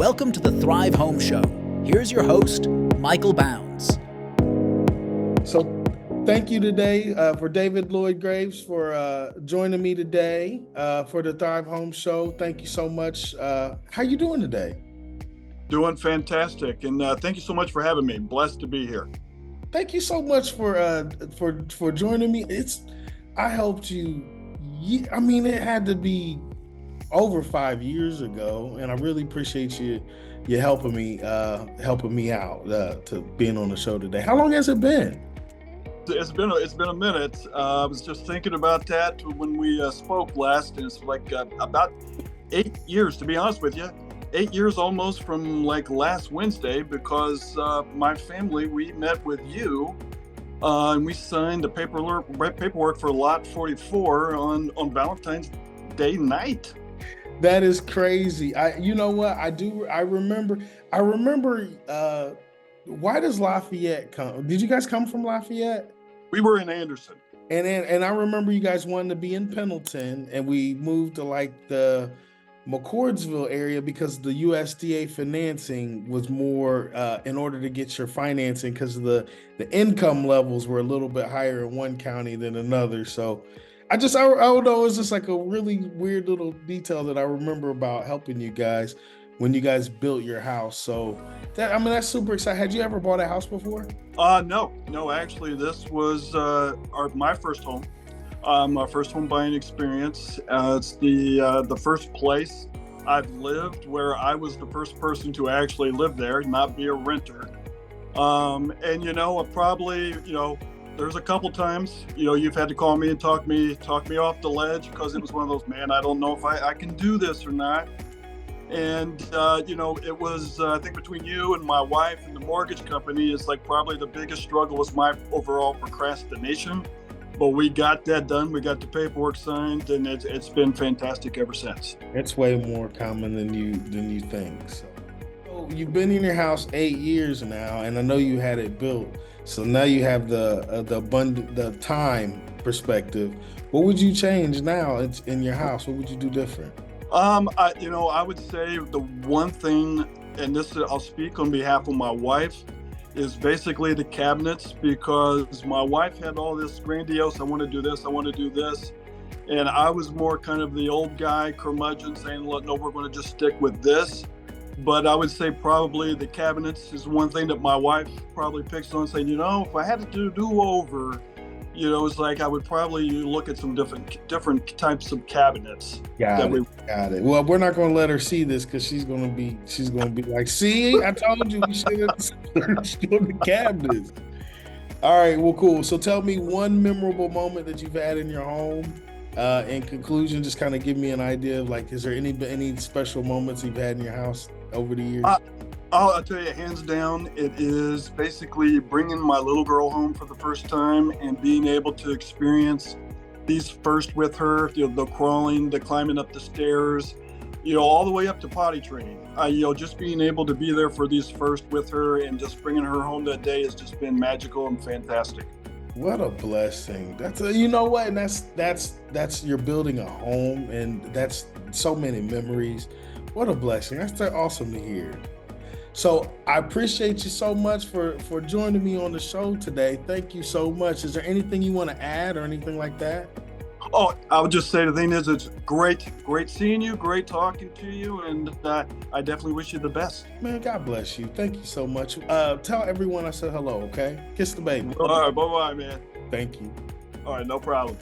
Welcome to the Thrive Home Show. Here's your host, Michael Bounds. So thank you today for David Lloyd Graves for joining me today for the Thrive Home Show. Thank you so much. How you doing today? Doing fantastic, and thank you so much for having me. Blessed to be here. Thank you so much for joining me. I helped you. It had to be over 5 years ago, and I really appreciate you helping me out to being on the show today. How long has it been? It's been a minute. I was just thinking about that when we spoke last, and it's like about 8 years, to be honest with you. 8 years almost from like last Wednesday, because my family, we met with you and we signed the paperwork for Lot 44 on Valentine's Day night. That is crazy. You know what? I remember. Why does Lafayette come? Did you guys come from Lafayette? We were in Anderson. And I remember you guys wanted to be in Pendleton, and we moved to like the McCordsville area because the USDA financing was more in order to get your financing, because the income levels were a little bit higher in one county than another. So I don't know, it's just like a really weird little detail that I remember about helping you guys when you guys built your house. So that's super exciting. Had you ever bought a house before? No, actually this was my first home. My first home buying experience. It's the first place I've lived where I was the first person to actually live there, not be a renter. There's a couple times, you've had to call me and talk me off the ledge, because it was one of those, man, I don't know if I can do this or not. And, it was, I think between you and my wife and the mortgage company, it's like probably the biggest struggle was my overall procrastination. But we got that done. We got the paperwork signed, and it's been fantastic ever since. It's way more common than you think. So you've been in your house 8 years now, and I know you had it built. So now you have the time perspective. What would you change now in your house? What would you do different? I would say the one thing, and this I'll speak on behalf of my wife, is basically the cabinets, because my wife had all this grandiose, I want to do this, I want to do this. And I was more kind of the old guy curmudgeon saying, look, no, we're going to just stick with this. But I would say probably the cabinets is one thing that my wife probably picks on, saying, if I had to do over, it's like I would probably look at some different types of cabinets. Got it. Well, we're not going to let her see this, because she's going to be like, see, I told you we should have searched on the cabinets. All right, well, cool. So tell me one memorable moment that you've had in your home. In conclusion, just kind of give me an idea of is there any special moments you've had in your house over the years? I'll tell you, hands down, it is basically bringing my little girl home for the first time and being able to experience these first with her, the crawling, the climbing up the stairs, all the way up to potty training. Just being able to be there for these first with her and just bringing her home that day has just been magical and fantastic. What a blessing. You know what? And that's you're building a home, and that's so many memories. What a blessing. That's awesome to hear. So I appreciate you so much for joining me on the show today. Thank you so much. Is there anything you want to add or anything like that? Oh, I would just say the thing is, it's great seeing you, great talking to you, and I definitely wish you the best. Man, God bless you. Thank you so much. Tell everyone I said hello, okay? Kiss the baby. All right, bye-bye, man. Thank you. All right, no problem.